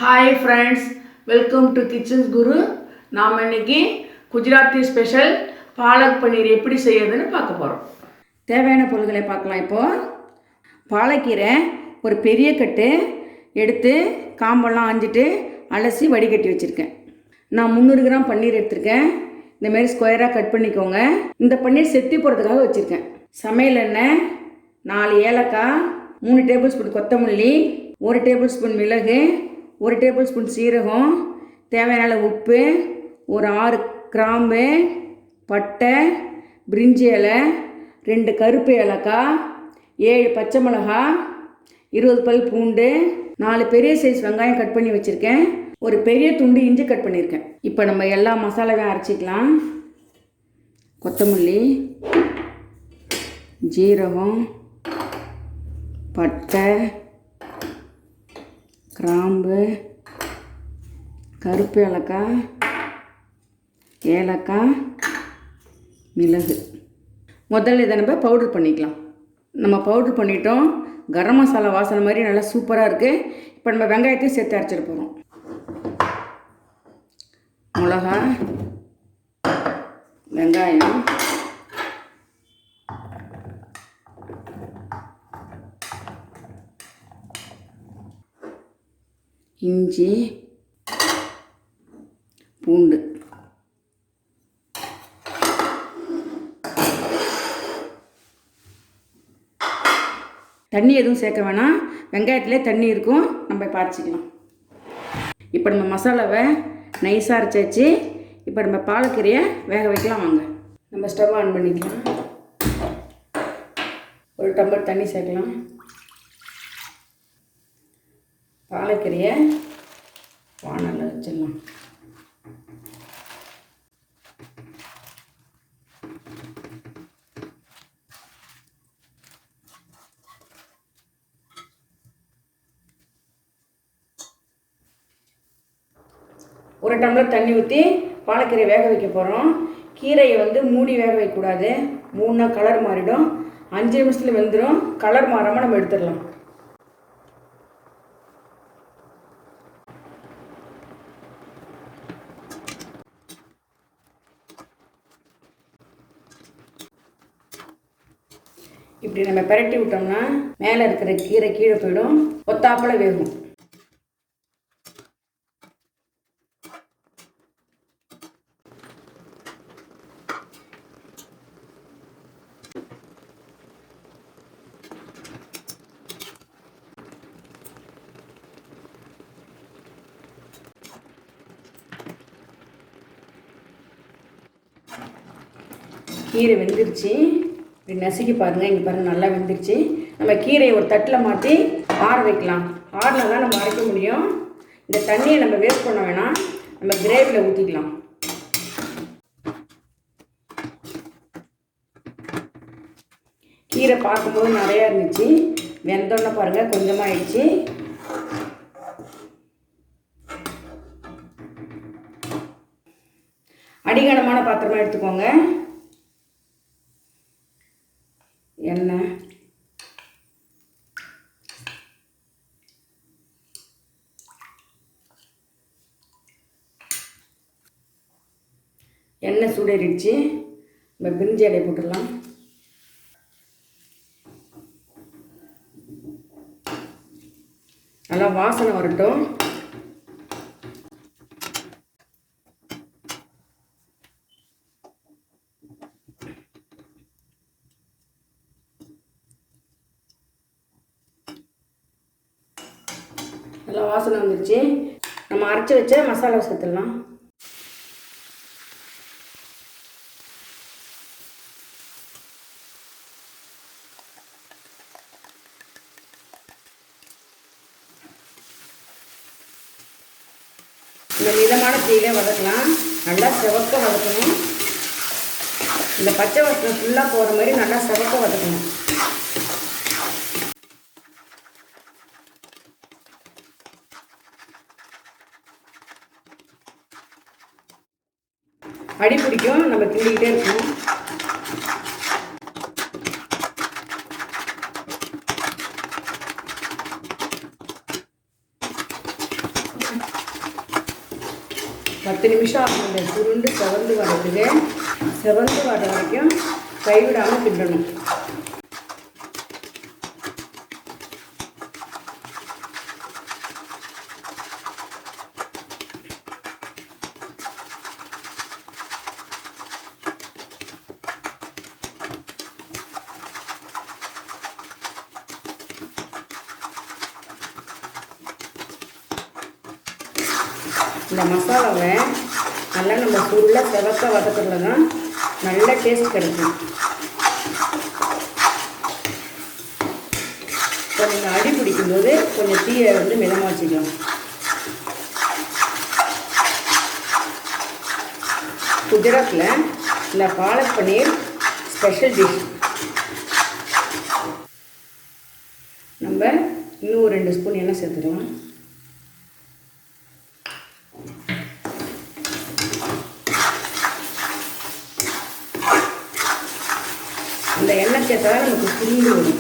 Hi friends, welcome to kitchens Guru. நாம் இன்னைக்கு Gujarati special palak பன்னீர் எப்படி செய்யறதுன்னு பார்க்க போகிறோம். தேவையான பொருட்களை பார்க்கலாம். இப்போது பாலக்கீரை ஒரு பெரிய கட்டு எடுத்து காம்பெல்லாம் ஆஞ்சிட்டு அலசி வடிகட்டி வச்சுருக்கேன். நான் 300 கிராம் பன்னீர் எடுத்திருக்கேன். இந்தமாரி ஸ்கொயராக கட் பண்ணிக்கோங்க. இந்த பன்னீர் செத்தி போகிறதுக்காக வச்சுருக்கேன். சமையல் எண்ணெய், 4 ஏலக்காய், 3 டேபிள் ஸ்பூன் கொத்தமல்லி, 1 டேபிள் ஸ்பூன் மிளகு, 1 டேபிள் ஸ்பூன் சீரகம், தேவையான உப்பு, ஒரு 6 கிராம்பு, பட்டை, பிரிஞ்சி இலை, 2 கருப்பு ஏலக்காய், 7 பச்சை மிளகாய், 20 பல் பூண்டு, 4 பெரிய சைஸ் வெங்காயம் கட் பண்ணி வச்சுருக்கேன். ஒரு பெரிய துண்டு இஞ்சி கட் பண்ணியிருக்கேன். இப்போ நம்ம எல்லா மசாலாவையும் அரைச்சிக்கலாம். கொத்தமல்லி, ஜீரகம், பட்டை, கிராம்பு, கருப்பு ஏலக்காய், ஏலக்காய், மிளகு. முதல்ல இதை நம்ம பவுடர் பண்ணிக்கலாம். நம்ம பவுட்ரு பண்ணிட்டோம். கரம் மசாலா வாசனை மாதிரி நல்லா சூப்பராக இருக்குது. இப்போ நம்ம வெங்காயத்தையும் சேர்த்து அரைச்சிட்டு போகிறோம். மிளகா, வெங்காயம், இஞ்சி, பூண்டு. தண்ணி எதுவும் சேர்க்க வேணாம். வெங்காயத்திலே தண்ணி இருக்கும், நம்ம பறிச்சிக்கலாம். இப்போ நம்ம மசாலாவை நைஸாக அரைச்சாச்சு. இப்போ நம்ம பாலக்கீரையை வேக வைக்கலாம். வாங்க, நம்ம ஸ்டவ் ஆன் பண்ணிக்கலாம். ஒரு டம்ளர் தண்ணி சேர்க்கலாம். பாலக்கீரையை வானல்ல வச்சிடலாம். ஒரு டம்ளர் தண்ணி ஊற்றி பாலக்கீரை வேக வைக்க போகிறோம். கீரையை மூடி வேக வைக்கக்கூடாது. 3 நாள் கலர் மாறிடும். 5 நிமிஷத்தில் வெந்துடும். கலர் மாறாமல் நம்ம எடுத்துடலாம். இப்படி நம்ம பரட்டி விட்டோம்னா மேலே இருக்கிற கீரை கீழே போயிடும். ஒத்தாப்பில் வேகும். கீரை வெந்துருச்சு. இப்படி நசுக்கி பாருங்கள். இங்கே பாருங்கள், நல்லா வெந்துருச்சு. நம்ம கீரையை ஒரு தட்டில் மாற்றி ஆற வைக்கலாம். ஆறினா தான் நம்ம அரைக்க முடியும். இந்த தண்ணியை நம்ம வேஸ்ட் பண்ண வேணாம். நம்ம கிரேவியில் ஊற்றிக்கலாம். கீரை பார்க்கும்போது நிறையா இருந்துச்சு. வெந்தோன்னு பாருங்கள், கொஞ்சமாக ஆயிடுச்சு. அடிகனமான பாத்திரமாக எடுத்துக்கோங்க. எண்ணெய், எண்ணெய் சூடேறிடுச்சு. நம்ம பிரிஞ்சி இலையை போட்டுடலாம். நல்லா வாசனை வரட்டும். நல்லா வாசனை வந்துருச்சு. நம்ம அரைச்சி வச்ச மசாலா சேர்த்துடலாம். இந்த மிதமான தீயிலே வதக்கலாம். நல்லா செவக்க வதக்கணும். இந்த பச்சை வாசனை ஃபுல்லாக போகிற மாதிரி நல்லா செவக்க வதக்கணும். அடி பிடிக்கும், நம்ம கிண்டிக்கிட்டே இருக்கணும். 10 நிமிஷம் ஆகும் இந்த சுருண்டு செவந்து வர்றதுக்கு. செவந்து வர்ற வரைக்கும் கைவிடாமல் கிண்டணும். இந்த மசாலாவை நல்லா நம்ம சுருளை செவக்க வதக்கிறதுல தான் நல்ல டேஸ்ட் கிடைக்கும். இப்போ நீங்கள் அடி பிடிக்கும்போது கொஞ்சம் தீயை மிதமாக வச்சுக்கலாம். குஜராத்தில் இந்த பாலக் பன்னீர் ஸ்பெஷல் டிஷ். நம்ம இன்னும் ஒரு 2 ஸ்பூன் எண்ணெய் சேர்த்துக்கலாம். இந்த எண்ணெய் சேர்த்தா நமக்கு சுருண்டு வரும்.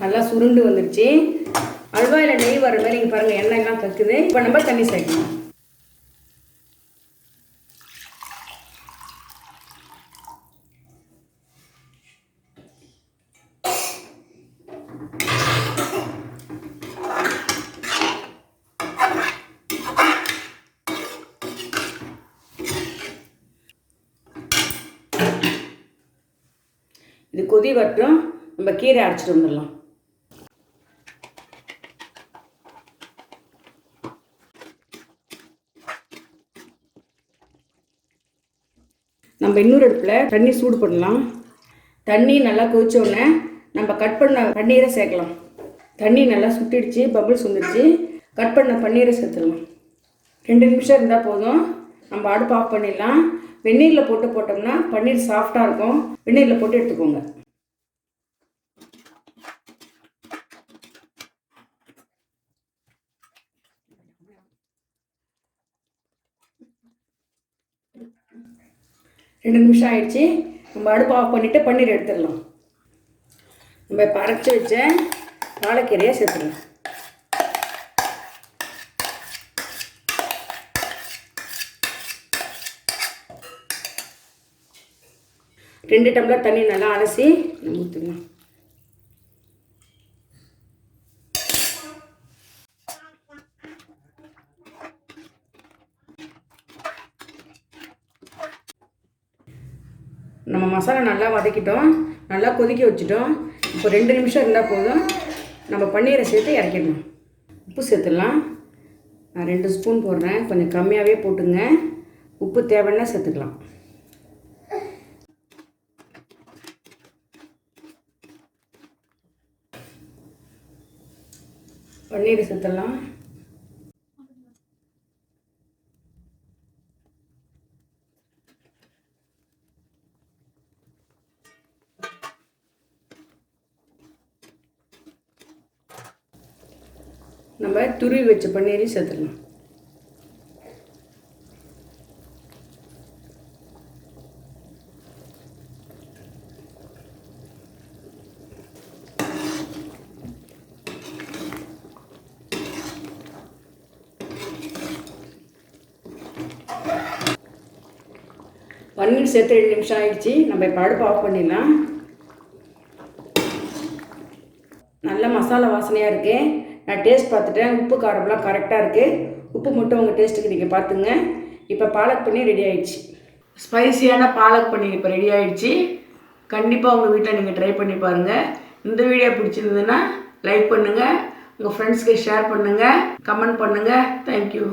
நல்லா சுருண்டு வந்துடுச்சு. அல்வாயில் நெய் வர மாதிரி இங்கே பாருங்கள், எண்ணெய் எல்லாம் கக்குது. இப்போ நம்ம தண்ணி சேர்க்கணும். இது கொதி வரட்டும். நம்ம கீரை அரைச்சிட்டு வந்துடலாம். நம்ம இன்னொரு அடுப்பில் தண்ணி சூடு பண்ணலாம். தண்ணி நல்லா கொதிச்சோடனே நம்ம கட் பண்ண பன்னீரை சேர்க்கலாம். தண்ணி நல்லா சுட்டிடுச்சு, பபிள்ஸ் வந்துடுச்சு. கட் பண்ண பன்னீரை சேர்த்துடலாம். 2 நிமிஷம் இருந்தால் போதும். நம்ம அடுப்பு ஆஃப் பண்ணிடலாம். வெந்நீரில் போட்டோம்னா பன்னீர் சாஃப்டாக இருக்கும். வெந்நீரில் போட்டு எடுத்துக்கோங்க. ரெண்டு நிமிஷம் ஆயிடுச்சு. நம்ம அடுப்பு ஆஃப் பண்ணிவிட்டு பன்னீர் எடுத்துடலாம். நம்ம இப்போ அரைச்சி வச்ச பாலக்கீரையை சேர்த்துடலாம். ரெண்டு டம்ளர் தண்ணி நல்லா அலசி ஊற்றிடலாம். நம்ம மசாலா நல்லா வதக்கிட்டோம், நல்லா கொதிக்க வச்சுட்டோம். இப்போ 2 நிமிஷம் இருந்தால் போதும். நம்ம பன்னீரை சேர்த்து இறக்கிடலாம். உப்பு சேர்த்துடலாம். நான் 2 ஸ்பூன் போடுறேன், கொஞ்சம் கம்மியாகவே போட்டுங்க. உப்பு தேவைன்னா சேர்த்துக்கலாம். பன்னீரை சேர்த்துடலாம். நம்ம துருவி வச்ச பன்னீரையும் சேர்த்துடலாம். பன்னீர் சேர்த்து 2 நிமிஷம் ஆயிடுச்சு. நம்ம இப்போ அடுப்பு ஆஃப் பண்ணிடலாம். நல்ல மசாலா வாசனையாக இருக்குது. நான் டேஸ்ட் பார்த்துட்டேன். உப்பு காரம்லாம் கரெக்டாக இருக்குது. உப்பு மட்டும் உங்கள் டேஸ்ட்டுக்கு நீங்கள் பார்த்துங்க. இப்போ பாலக் பன்னீர் ரெடி ஆகிடுச்சு. ஸ்பைசியான பாலக் பன்னீர் இப்போ ரெடி ஆகிடுச்சு. கண்டிப்பாக உங்கள் வீட்டில் நீங்கள் ட்ரை பண்ணி பாருங்கள். இந்த வீடியோ பிடிச்சிருந்ததுன்னா லைக் பண்ணுங்கள், உங்கள் ஃப்ரெண்ட்ஸ்க்கு ஷேர் பண்ணுங்கள், கமெண்ட் பண்ணுங்கள். தேங்க்யூ.